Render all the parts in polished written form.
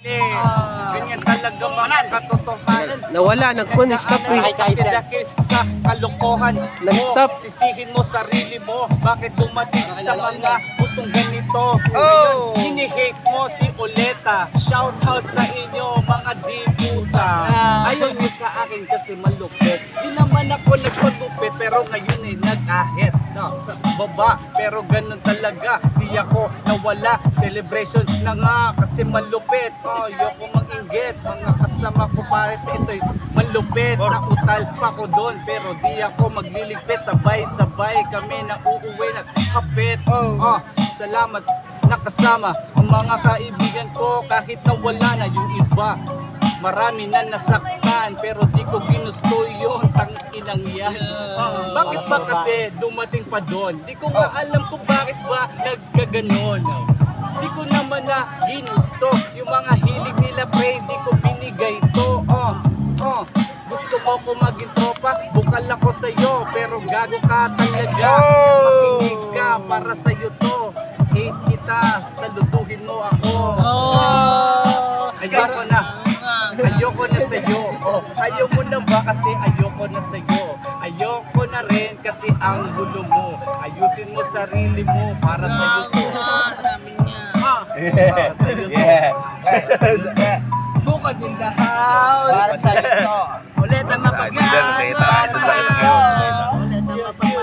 Ganyan talaga mga katotohanan. Nawala, nag-stop eh. Kasi dahil sa kalokohan Nag-stop. mo, sisihin mo sarili mo. Bakit dumating sa mga putong ganito? Ngayon, hini-hate mo si Oleta. Shout out sa inyo mga diputa. Ayaw niyo sa akin kasi malupit. Di naman ako nagpagupit pero ngayon ay nag-ahit sa baba. Pero ganun talaga, di ako nawala. Celebration na nga kasi malupit. Ayoko mag-inggit, mga kasama ko parit ito'y malupit. Nautal pa ko doon pero di ako magliligpit. Sabay-sabay kami na uuwi ng kapit. Salamat nakasama ang mga kaibigan ko kahit nawala na yung iba. Marami na nasaktan pero di ko ginusto yun, tang-inang yan. Bakit ba kasi dumating pa doon? Di ko nga alam kung bakit ba nagkaganon. Di ko naman na ginusto yung mga hilig nila pre, di ko binigay to. Gusto mo ko maging tropa, bukal ako sa'yo pero gago ka talaga. Makinig ka para sa'yo to. Hate kita, saluduhin mo ako. Ayoko na. Ayoko na sa'yo. Ayaw mo na ba kasi ayoko na sa'yo. Ayoko na rin kasi ang gulo mo. Ayusin mo sarili mo para sa'yo to. Para sa'yo to. Bukod in the house. Para sa'yo to. Ulit ang mapagyan. Para sa'yo to.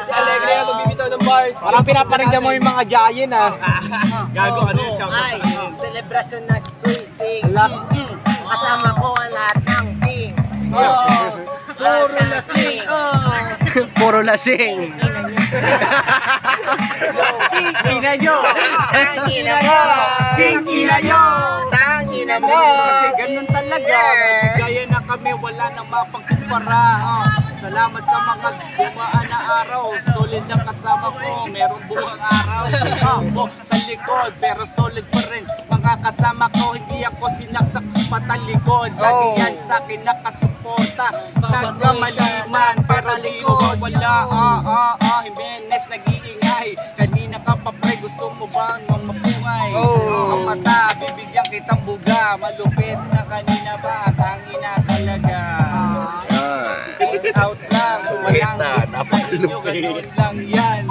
Si Alegria magbibitaw ng bars. Parang pinaparigyan mo yung mga giant ah. Gago ano yung shout out sa akin. Celebration ng suising. Kasama ko ang lahat ng ping. Puro lasing. Puro lasing. Tingnan nyo. Tangina mo. Tingina nyo. Tangina mo. Kasi ganun talaga. Maligaya na kami, wala nang mapagkumpara. Salamat sa mga dumaan na araw. Solid ang kasama ko, merong buong araw. Sa likod, pero solid pa rin. Mga kasama ko, hindi ako sinaksak matalikod. Lagi yan sa akin nakasuporta. Nagkamaliman, pero di wala. Jimenez nag-iingay. Kanina ka pa pre, gusto mo ba nang mapungay? Ang mata, bibigyan kitang buga. Malupit na kanina ba, tangina talaga. Peace out lang, walang hits sa inyo, ganun lang yan.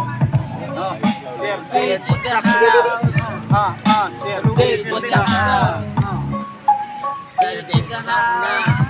Sir Dejo sa house. Sir Dejo sa house. Sir Dejo sa house.